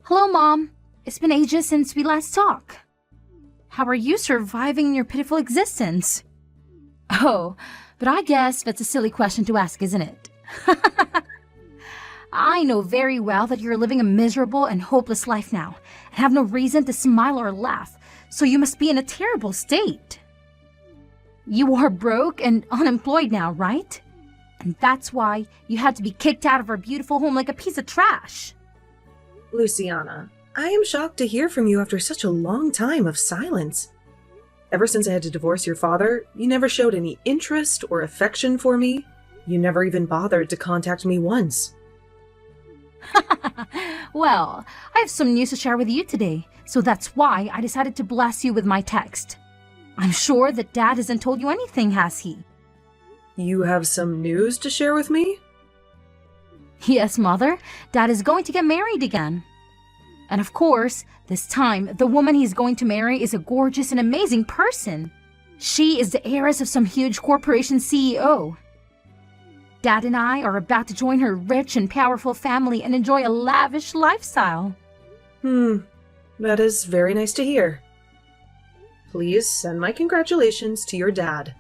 Hello, Mom. It's been ages since we last talked. How are you surviving your pitiful existence? Oh, but I guess that's a silly question to ask, isn't it? I know very well that you're living a miserable and hopeless life now, and have no reason to smile or laugh, so you must be in a terrible state. You are broke and unemployed now, right? And that's why you had to be kicked out of our beautiful home like a piece of trash. Luciana, I am shocked to hear from you after such a long time of silence. Ever since I had to divorce your father, you never showed any interest or affection for me. You never even bothered to contact me once. Well, I have some news to share with you today, so that's why I decided to bless you with my text. I'm sure that Dad hasn't told you anything, has he? You have some news to share with me? Yes, Mother. Dad is going to get married again. And of course, this time, the woman he's going to marry is a gorgeous and amazing person. She is the heiress of some huge corporation CEO. Dad and I are about to join her rich and powerful family and enjoy a lavish lifestyle. That is very nice to hear. Please send my congratulations to your dad.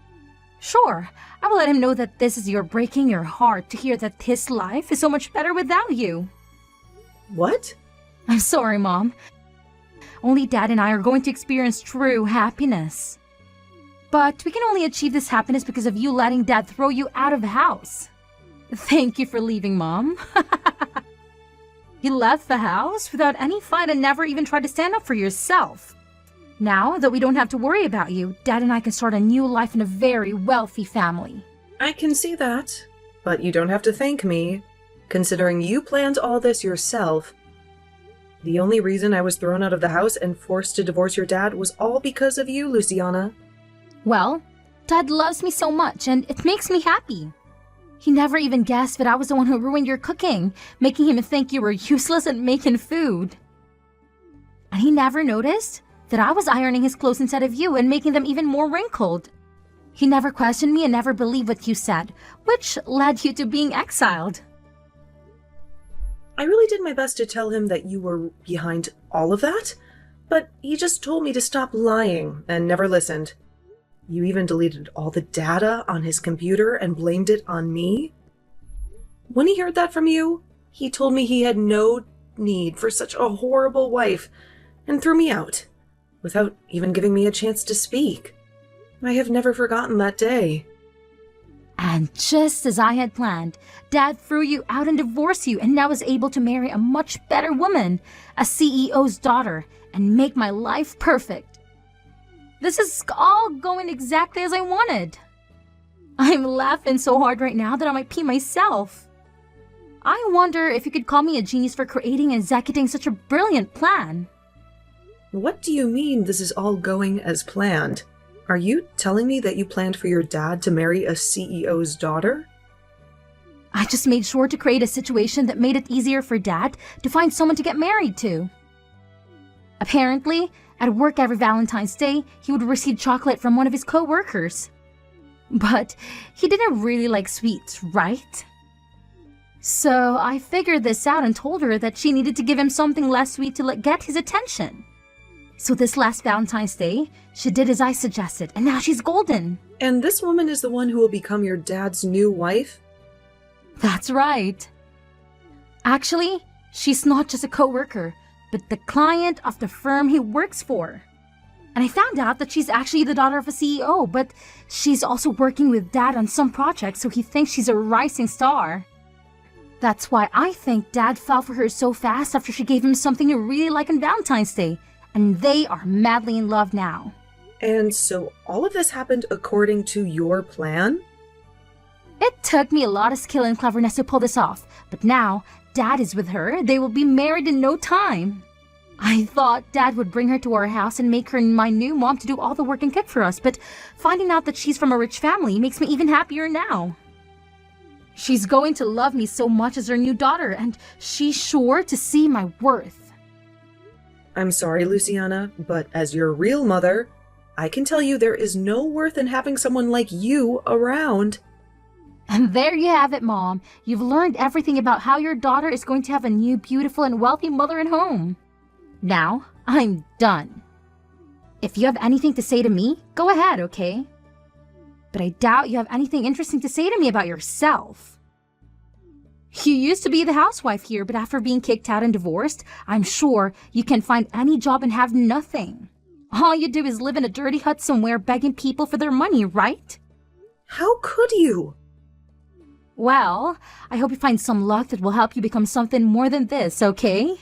Sure, I will let him know that this is your breaking your heart to hear that his life is so much better without you. What? I'm sorry, Mom. Only Dad and I are going to experience true happiness. But we can only achieve this happiness because of you letting Dad throw you out of the house. Thank you for leaving, Mom. You left the house without any fight and never even tried to stand up for yourself. Now that we don't have to worry about you, Dad and I can start a new life in a very wealthy family. I can see that, but you don't have to thank me, considering you planned all this yourself. The only reason I was thrown out of the house and forced to divorce your dad was all because of you, Luciana. Well, Dad loves me so much, and it makes me happy. He never even guessed that I was the one who ruined your cooking, making him think you were useless at making food. And he never noticed that I was ironing his clothes instead of you and making them even more wrinkled. He never questioned me and never believed what you said, which led you to being exiled. I really did my best to tell him that you were behind all of that, but he just told me to stop lying and never listened. You even deleted all the data on his computer and blamed it on me. When he heard that from you, he told me he had no need for such a horrible wife and threw me out, without even giving me a chance to speak. I have never forgotten that day. And just as I had planned, Dad threw you out and divorced you and now is able to marry a much better woman, a CEO's daughter, and make my life perfect. This is all going exactly as I wanted. I'm laughing so hard right now that I might pee myself. I wonder if you could call me a genius for creating and executing such a brilliant plan. What do you mean this is all going as planned? Are you telling me that you planned for your dad to marry a CEO's daughter? I just made sure to create a situation that made it easier for Dad to find someone to get married to. Apparently, at work every Valentine's Day, he would receive chocolate from one of his co-workers. But he didn't really like sweets, right? So I figured this out and told her that she needed to give him something less sweet to get his attention. So this last Valentine's Day, she did as I suggested, and now she's golden. And this woman is the one who will become your dad's new wife? That's right. Actually, she's not just a co-worker, but the client of the firm he works for. And I found out that she's actually the daughter of a CEO, but she's also working with Dad on some projects, so he thinks she's a rising star. That's why I think Dad fell for her so fast after she gave him something he really liked on Valentine's Day, and they are madly in love now. And so all of this happened according to your plan? It took me a lot of skill and cleverness to pull this off, but now Dad is with her. They will be married in no time. I thought Dad would bring her to our house and make her my new mom to do all the work and cook for us, but finding out that she's from a rich family makes me even happier now. She's going to love me so much as her new daughter, and she's sure to see my worth. I'm sorry, Luciana, but as your real mother, I can tell you there is no worth in having someone like you around. And there you have it, Mom. You've learned everything about how your daughter is going to have a new, beautiful, and wealthy mother at home. Now, I'm done. If you have anything to say to me, go ahead, okay? But I doubt you have anything interesting to say to me about yourself. You used to be the housewife here, but after being kicked out and divorced, I'm sure you can find any job and have nothing. All you do is live in a dirty hut somewhere begging people for their money, right? How could you? Well, I hope you find some luck that will help you become something more than this, okay?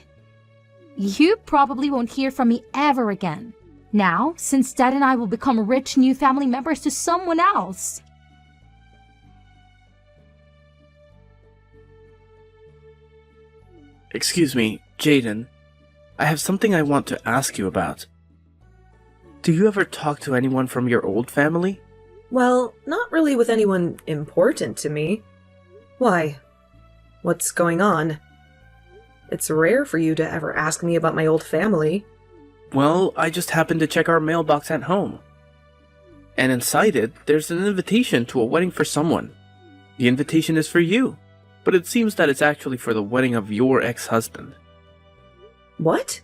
You probably won't hear from me ever again. Now, since Dad and I will become rich new family members to someone else. Excuse me, Jaden. I have something I want to ask you about. Do you ever talk to anyone from your old family? Well, not really with anyone important to me. Why? What's going on? It's rare for you to ever ask me about my old family. Well, I just happened to check our mailbox at home. And inside it, there's an invitation to a wedding for someone. The invitation is for you, but it seems that it's actually for the wedding of your ex-husband. What?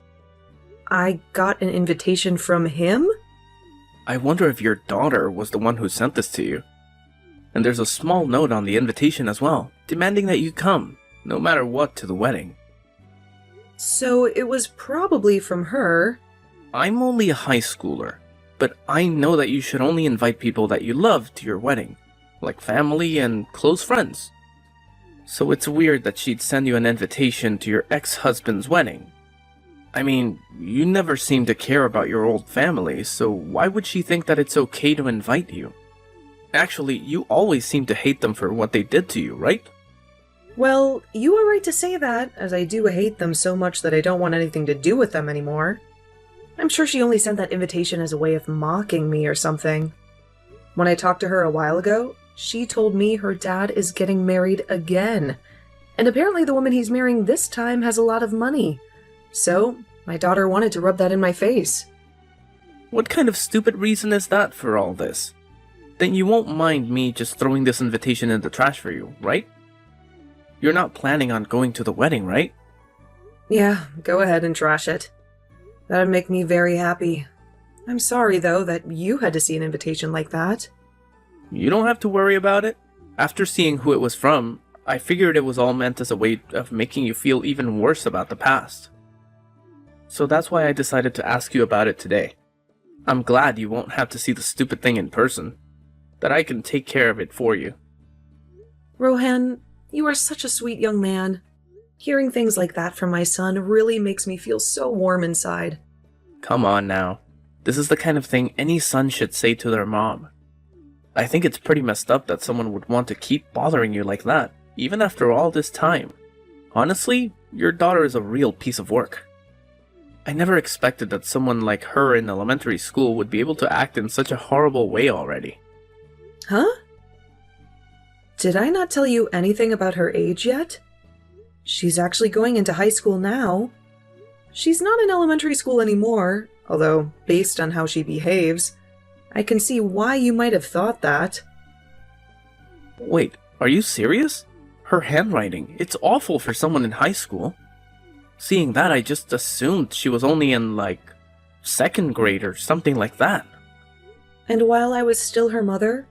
I got an invitation from him? I wonder if your daughter was the one who sent this to you. And there's a small note on the invitation as well, demanding that you come, no matter what, to the wedding. So it was probably from her. I'm only a high schooler, but I know that you should only invite people that you love to your wedding, like family and close friends. So it's weird that she'd send you an invitation to your ex-husband's wedding. I mean, you never seem to care about your old family, so why would she think that it's okay to invite you? Actually, you always seem to hate them for what they did to you, right? Well, you are right to say that, as I do hate them so much that I don't want anything to do with them anymore. I'm sure she only sent that invitation as a way of mocking me or something. When I talked to her a while ago, she told me her dad is getting married again. And apparently the woman he's marrying this time has a lot of money. So, my daughter wanted to rub that in my face. What kind of stupid reason is that for all this? Then you won't mind me just throwing this invitation in the trash for you, right? You're not planning on going to the wedding, right? Yeah, go ahead and trash it. That'd make me very happy. I'm sorry, though, that you had to see an invitation like that. You don't have to worry about it. After seeing who it was from, I figured it was all meant as a way of making you feel even worse about the past. So that's why I decided to ask you about it today. I'm glad you won't have to see the stupid thing in person. That I can take care of it for you. Rohan, you are such a sweet young man. Hearing things like that from my son really makes me feel so warm inside. Come on now. This is the kind of thing any son should say to their mom. I think it's pretty messed up that someone would want to keep bothering you like that, even after all this time. Honestly, your daughter is a real piece of work. I never expected that someone like her in elementary school would be able to act in such a horrible way already. Huh? Did I not tell you anything about her age yet? She's actually going into high school now. She's not in elementary school anymore, although, based on how she behaves, I can see why you might have thought that. Wait, are you serious? Her handwriting, it's awful for someone in high school. Seeing that, I just assumed she was only in, like, 2nd grade or something like that. And while I was still her mother,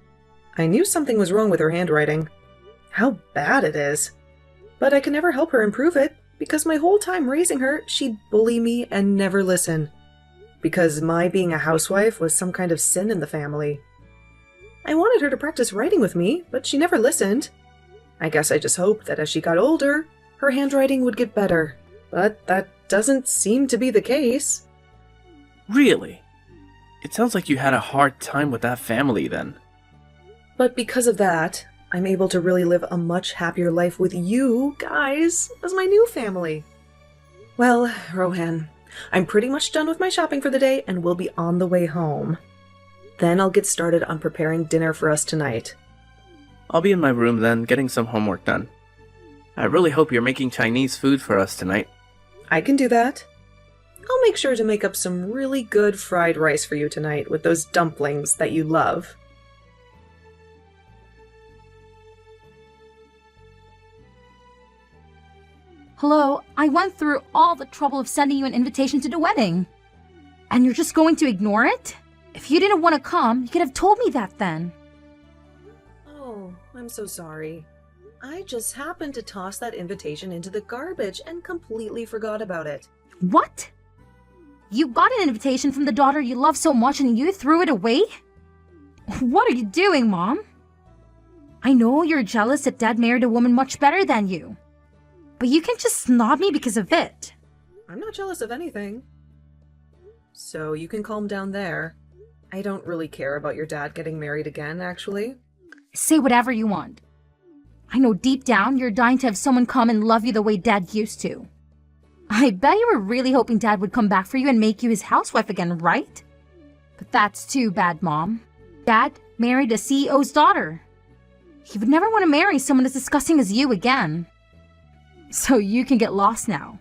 I knew something was wrong with her handwriting. How bad it is. But I could never help her improve it, because my whole time raising her, she'd bully me and never listen. Because my being a housewife was some kind of sin in the family. I wanted her to practice writing with me, but she never listened. I guess I just hoped that as she got older, her handwriting would get better. But that doesn't seem to be the case. Really? It sounds like you had a hard time with that family then. But because of that, I'm able to really live a much happier life with you guys as my new family. Well, Rohan, I'm pretty much done with my shopping for the day and will be on the way home. Then I'll get started on preparing dinner for us tonight. I'll be in my room then, getting some homework done. I really hope you're making Chinese food for us tonight. I can do that. I'll make sure to make up some really good fried rice for you tonight with those dumplings that you love. Hello, I went through all the trouble of sending you an invitation to the wedding. And you're just going to ignore it? If you didn't want to come, you could have told me that then. Oh, I'm so sorry. I just happened to toss that invitation into the garbage and completely forgot about it. What? You got an invitation from the daughter you love so much and you threw it away? What are you doing, Mom? I know you're jealous that Dad married a woman much better than you. But you can just snob me because of it. I'm not jealous of anything. So you can calm down there. I don't really care about your dad getting married again, actually. Say whatever you want. I know deep down you're dying to have someone come and love you the way Dad used to. I bet you were really hoping Dad would come back for you and make you his housewife again, right? But that's too bad, Mom. Dad married a CEO's daughter. He would never want to marry someone as disgusting as you again. So you can get lost now,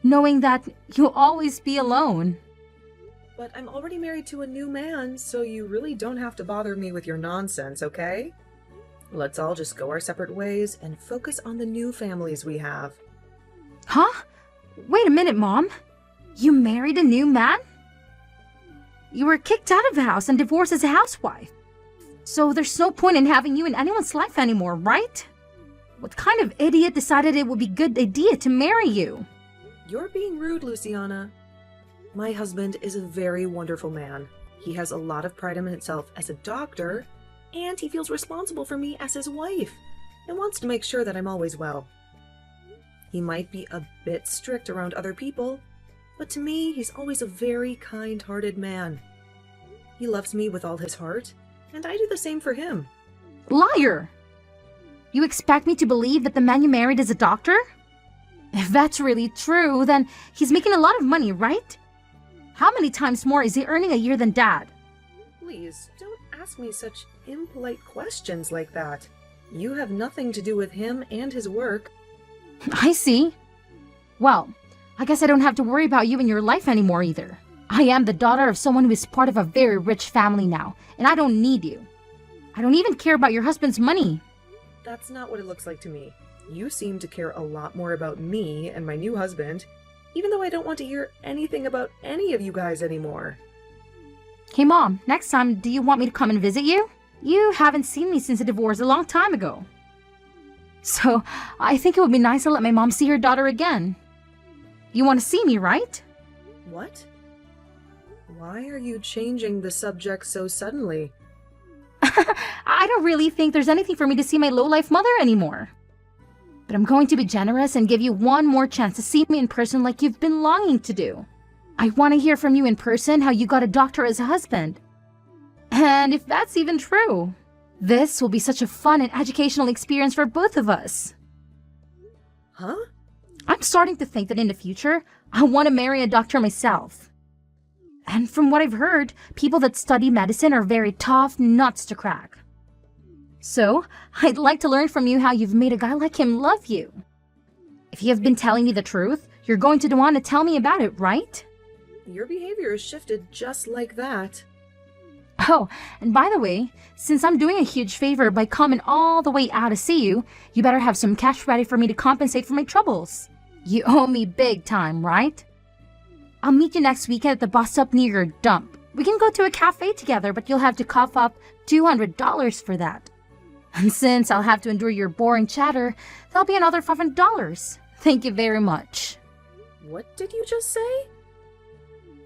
knowing that you'll always be alone. But I'm already married to a new man, so you really don't have to bother me with your nonsense, okay? Let's all just go our separate ways and focus on the new families we have. Huh? Wait a minute, Mom. You married a new man? You were kicked out of the house and divorced as a housewife. So there's no point in having you in anyone's life anymore, right? What kind of idiot decided it would be a good idea to marry you? You're being rude, Luciana. My husband is a very wonderful man. He has a lot of pride in himself as a doctor, and he feels responsible for me as his wife, and wants to make sure that I'm always well. He might be a bit strict around other people, but to me, he's always a very kind-hearted man. He loves me with all his heart, and I do the same for him. Liar! You expect me to believe that the man you married is a doctor? If that's really true, then he's making a lot of money, right? How many times more is he earning a year than Dad? Please, don't ask me such impolite questions like that. You have nothing to do with him and his work. I see. Well, I guess I don't have to worry about you in your life anymore either. I am the daughter of someone who is part of a very rich family now, and I don't need you. I don't even care about your husband's money. That's not what it looks like to me. You seem to care a lot more about me and my new husband, even though I don't want to hear anything about any of you guys anymore. Hey Mom, next time do you want me to come and visit you? You haven't seen me since the divorce a long time ago. So, I think it would be nice to let my mom see her daughter again. You want to see me, right? What? Why are you changing the subject so suddenly? I don't really think there's anything for me to see my low-life mother anymore. But I'm going to be generous and give you one more chance to see me in person like you've been longing to do. I want to hear from you in person how you got a doctor as a husband. And if that's even true. This will be such a fun and educational experience for both of us. Huh? I'm starting to think that in the future, I want to marry a doctor myself. And from what I've heard, people that study medicine are very tough nuts to crack. So, I'd like to learn from you how you've made a guy like him love you. If you have been telling me the truth, you're going to want to tell me about it, right? Your behavior has shifted just like that. Oh, and by the way, since I'm doing a huge favor by coming all the way out to see you, you better have some cash ready for me to compensate for my troubles. You owe me big time, right? I'll meet you next weekend at the bus stop near your dump. We can go to a cafe together, but you'll have to cough up $200 for that. And since I'll have to endure your boring chatter, that'll be another $500. Thank you very much. What did you just say?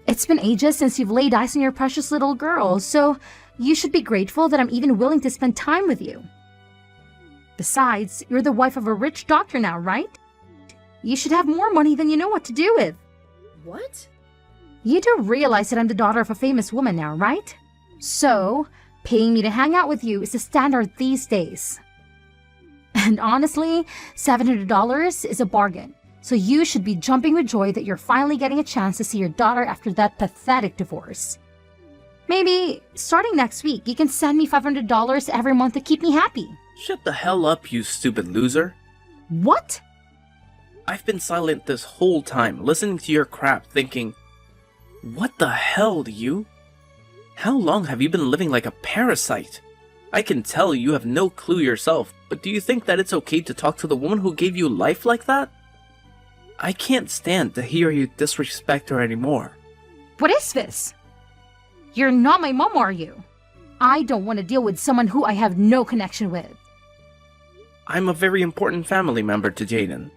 It's been ages since you've laid eyes on your precious little girl, so you should be grateful that I'm even willing to spend time with you. Besides, you're the wife of a rich doctor now, right? You should have more money than you know what to do with. What? You do realize that I'm the daughter of a famous woman now, right? So, paying me to hang out with you is the standard these days. And honestly, $700 is a bargain. So you should be jumping with joy that you're finally getting a chance to see your daughter after that pathetic divorce. Maybe, starting next week, you can send me $500 every month to keep me happy. Shut the hell up, you stupid loser. What? I've been silent this whole time, listening to your crap, thinking, what the hell, you? How long have you been living like a parasite? I can tell you have no clue yourself, but do you think that it's okay to talk to the woman who gave you life like that? I can't stand to hear you disrespect her anymore. What is this? You're not my mom, are you? I don't want to deal with someone who I have no connection with. I'm a very important family member to Jaden.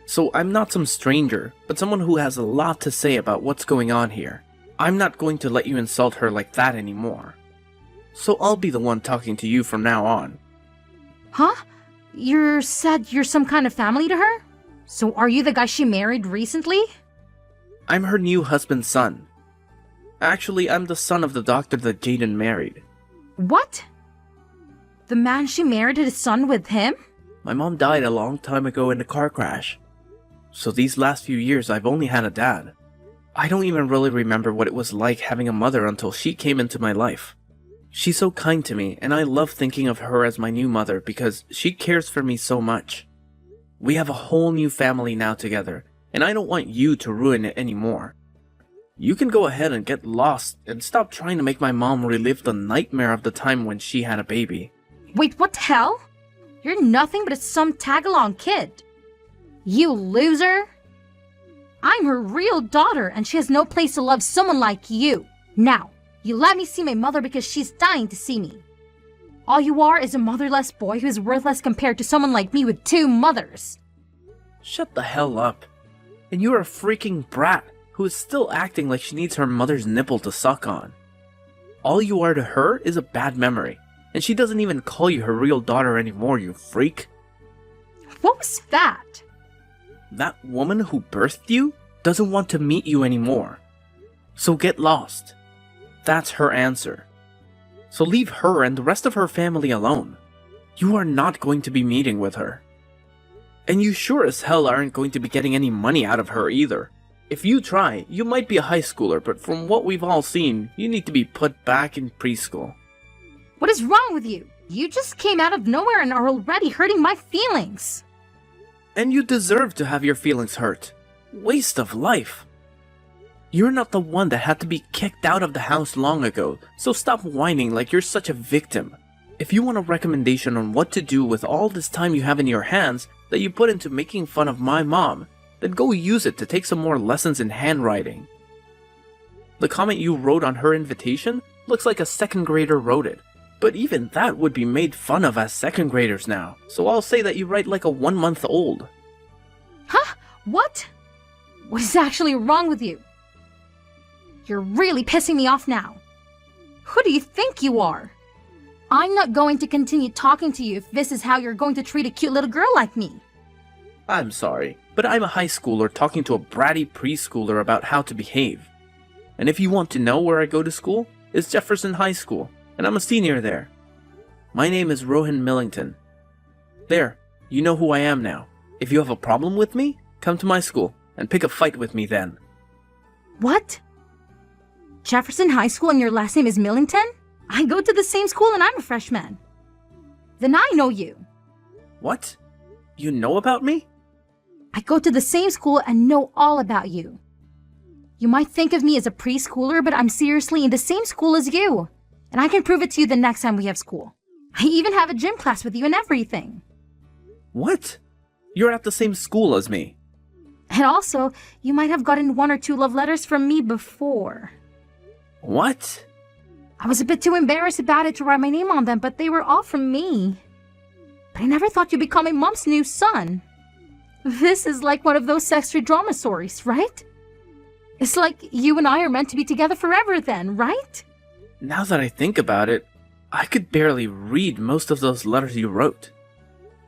So I'm not some stranger, but someone who has a lot to say about what's going on here. I'm not going to let you insult her like that anymore. So I'll be the one talking to you from now on. Huh? You said you're some kind of family to her? So are you the guy she married recently? I'm her new husband's son. Actually, I'm the son of the doctor that Jaden married. What? The man she married had a son with him? My mom died a long time ago in a car crash. So these last few years I've only had a dad. I don't even really remember what it was like having a mother until she came into my life. She's so kind to me, and I love thinking of her as my new mother because she cares for me so much. We have a whole new family now together, and I don't want you to ruin it anymore. You can go ahead and get lost and stop trying to make my mom relive the nightmare of the time when she had a baby. Wait, what the hell? You're nothing but some tag-along kid. You loser! I'm her real daughter, and she has no place to love someone like you. Now, you let me see my mother because she's dying to see me. All you are is a motherless boy who's worthless compared to someone like me with 2 mothers. Shut the hell up. And you're a freaking brat who is still acting like she needs her mother's nipple to suck on. All you are to her is a bad memory, and she doesn't even call you her real daughter anymore, you freak. What was that? That woman who birthed you doesn't want to meet you anymore. So get lost. That's her answer. So leave her and the rest of her family alone. You are not going to be meeting with her. And you sure as hell aren't going to be getting any money out of her either. If you try, you might be a high schooler, but from what we've all seen, you need to be put back in preschool. What is wrong with you? You just came out of nowhere and are already hurting my feelings. And you deserve to have your feelings hurt. Waste of life. You're not the one that had to be kicked out of the house long ago, so stop whining like you're such a victim. If you want a recommendation on what to do with all this time you have in your hands that you put into making fun of my mom, then go use it to take some more lessons in handwriting. The comment you wrote on her invitation looks like a 2nd grader wrote it, but even that would be made fun of as 2nd graders now, so I'll say that you write like a 1-month-old. Huh? What? What is actually wrong with you? You're really pissing me off now. Who do you think you are? I'm not going to continue talking to you if this is how you're going to treat a cute little girl like me. I'm sorry, but I'm a high schooler talking to a bratty preschooler about how to behave. And if you want to know where I go to school, it's Jefferson High School, and I'm a senior there. My name is Rohan Millington. There, you know who I am now. If you have a problem with me, come to my school and pick a fight with me then. What? Jefferson High School and your last name is Millington? I go to the same school and I'm a freshman. Then I know you. What? You know about me? I go to the same school and know all about you. You might think of me as a preschooler, but I'm seriously in the same school as you. And I can prove it to you the next time we have school. I even have a gym class with you and everything. What? You're at the same school as me. And also, you might have gotten 1 or 2 love letters from me before. What? I was a bit too embarrassed about it to write my name on them, but they were all from me. But I never thought you'd become my mom's new son. This is like one of those sexual drama stories, right? It's like you and I are meant to be together forever then, right? Now that I think about it, I could barely read most of those letters you wrote.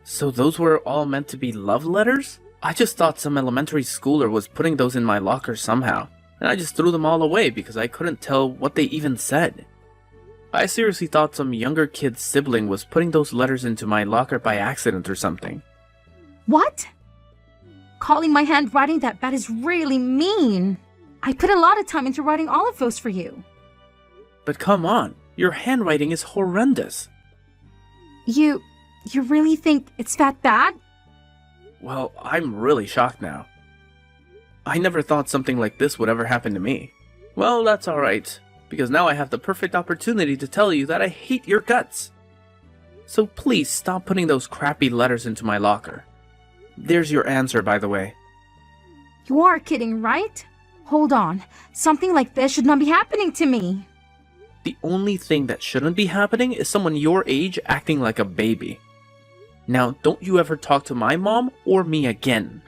So those were all meant to be love letters? I just thought some elementary schooler was putting those in my locker somehow, and I just threw them all away because I couldn't tell what they even said. I seriously thought some younger kid's sibling was putting those letters into my locker by accident or something. What? Calling my handwriting that bad is really mean. I put a lot of time into writing all of those for you. But come on, your handwriting is horrendous. You really think it's that bad? Well, I'm really shocked now. I never thought something like this would ever happen to me. Well, that's alright, because now I have the perfect opportunity to tell you that I hate your guts. So please stop putting those crappy letters into my locker. There's your answer, by the way. You are kidding, right? Hold on. Something like this should not be happening to me. The only thing that shouldn't be happening is someone your age acting like a baby. Now, don't you ever talk to my mom or me again.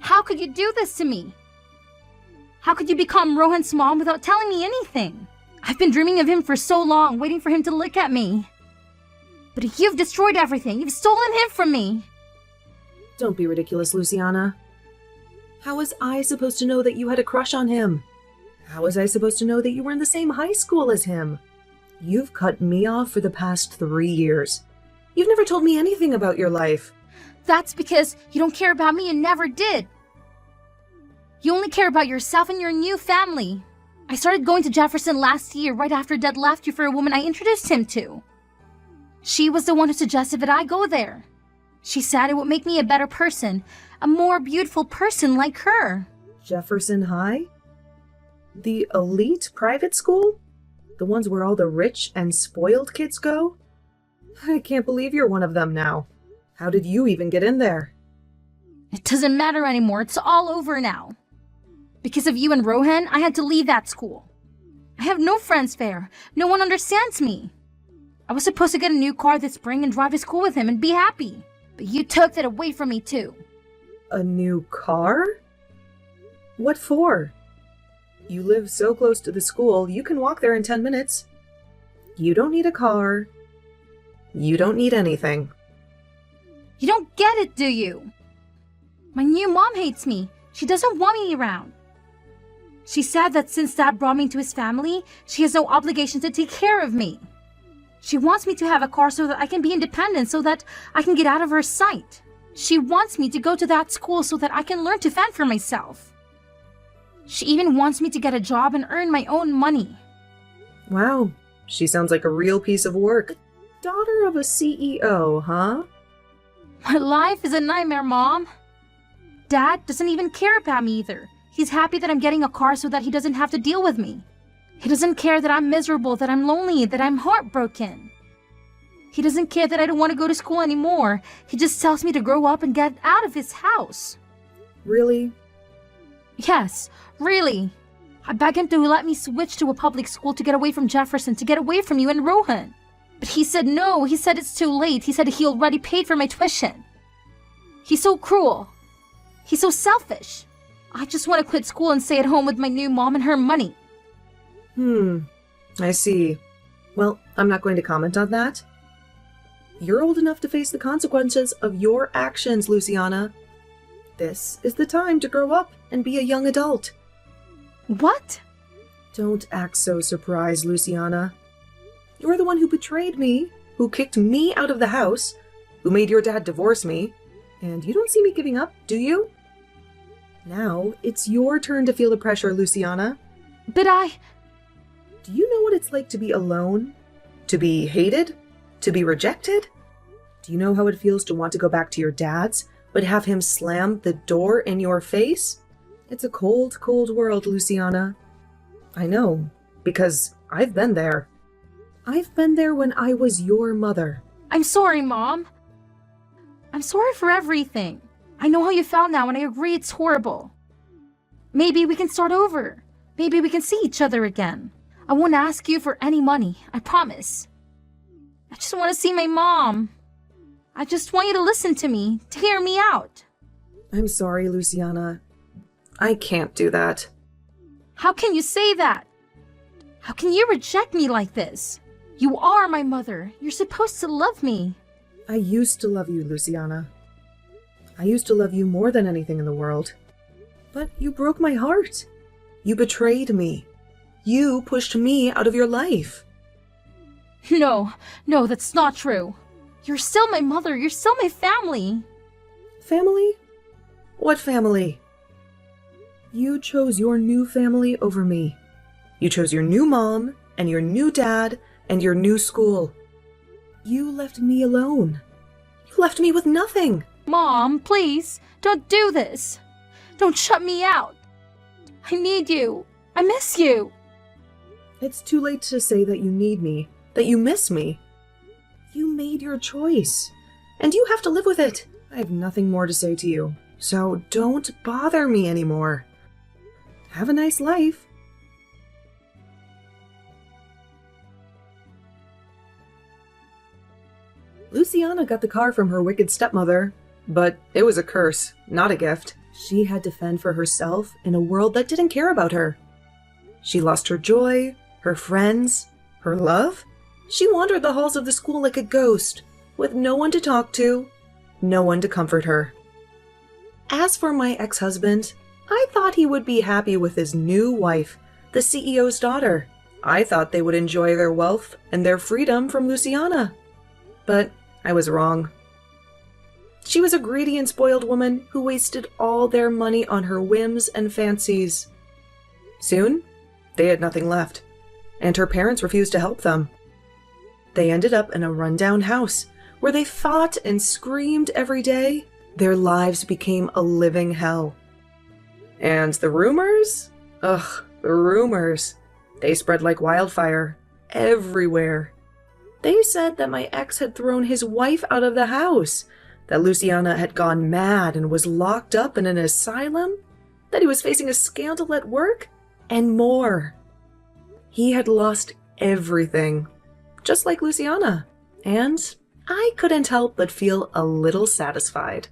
How could you do this to me? How could you become Rohan's mom without telling me anything? I've been dreaming of him for so long, waiting for him to look at me. But you've destroyed everything. You've stolen him from me. Don't be ridiculous, Luciana. How was I supposed to know that you had a crush on him? How was I supposed to know that you were in the same high school as him? You've cut me off for the past 3 years. You've never told me anything about your life. That's because you don't care about me and never did. You only care about yourself and your new family. I started going to Jefferson last year, right after Dad left you for a woman I introduced him to. She was the one who suggested that I go there. She said it would make me a better person, a more beautiful person like her. Jefferson High? The elite private school? The ones where all the rich and spoiled kids go? I can't believe you're one of them now. How did you even get in there? It doesn't matter anymore. It's all over now. Because of you and Rohan, I had to leave that school. I have no friends there. No one understands me. I was supposed to get a new car this spring and drive to school with him and be happy. But you took that away from me too. A new car? What for? You live so close to the school, you can walk there in 10 minutes. You don't need a car. You don't need anything. You don't get it, do you? My new mom hates me. She doesn't want me around. She said that since Dad brought me into his family, she has no obligation to take care of me. She wants me to have a car so that I can be independent, so that I can get out of her sight. She wants me to go to that school so that I can learn to fend for myself. She even wants me to get a job and earn my own money. Wow, she sounds like a real piece of work. Daughter of a CEO, huh? My life is a nightmare, Mom. Dad doesn't even care about me either. He's happy that I'm getting a car so that he doesn't have to deal with me. He doesn't care that I'm miserable, that I'm lonely, that I'm heartbroken. He doesn't care that I don't want to go to school anymore. He just tells me to grow up and get out of his house. Really? Yes, really. I begged him to let me switch to a public school to get away from Jefferson, to get away from you and Rohan. But he said no. He said it's too late. He said he already paid for my tuition. He's so cruel. He's so selfish. I just want to quit school and stay at home with my new mom and her money. I see. Well, I'm not going to comment on that. You're old enough to face the consequences of your actions, Luciana. This is the time to grow up and be a young adult. What? Don't act so surprised, Luciana. You're the one who betrayed me, who kicked me out of the house, who made your dad divorce me, and you don't see me giving up, do you? Now, it's your turn to feel the pressure, Luciana. But Do you know what it's like to be alone? To be hated? To be rejected? Do you know how it feels to want to go back to your dad's, but have him slam the door in your face? It's a cold, cold world, Luciana. I know, because I've been there. I've been there when I was your mother. I'm sorry, Mom. I'm sorry for everything. I know how you felt now, and I agree it's horrible. Maybe we can start over. Maybe we can see each other again. I won't ask you for any money, I promise. I just want to see my mom. I just want you to listen to me, to hear me out. I'm sorry, Luciana. I can't do that. How can you say that? How can you reject me like this? You are my mother. You're supposed to love me. I used to love you, Luciana. I used to love you more than anything in the world. But you broke my heart. You betrayed me. You pushed me out of your life. No, that's not true. You're still my mother. You're still my family. Family? What family? You chose your new family over me. You chose your new mom, and your new dad, and your new school. You left me alone. You left me with nothing. Mom, please, don't do this. Don't shut me out. I need you. I miss you. It's too late to say that you need me, that you miss me. You made your choice, and you have to live with it. I have nothing more to say to you, so don't bother me anymore. Have a nice life. Luciana got the car from her wicked stepmother, but it was a curse, not a gift. She had to fend for herself in a world that didn't care about her. She lost her joy, her friends, her love. She wandered the halls of the school like a ghost, with no one to talk to, no one to comfort her. As for my ex-husband, I thought he would be happy with his new wife, the CEO's daughter. I thought they would enjoy their wealth and their freedom from Luciana. But I was wrong. She was a greedy and spoiled woman who wasted all their money on her whims and fancies. Soon, they had nothing left, and her parents refused to help them. They ended up in a rundown house where they fought and screamed every day. Their lives became a living hell. And the rumors? Ugh, the rumors. They spread like wildfire everywhere. They said that my ex had thrown his wife out of the house, that Luciana had gone mad and was locked up in an asylum, that he was facing a scandal at work, and more. He had lost everything, just like Luciana, and I couldn't help but feel a little satisfied.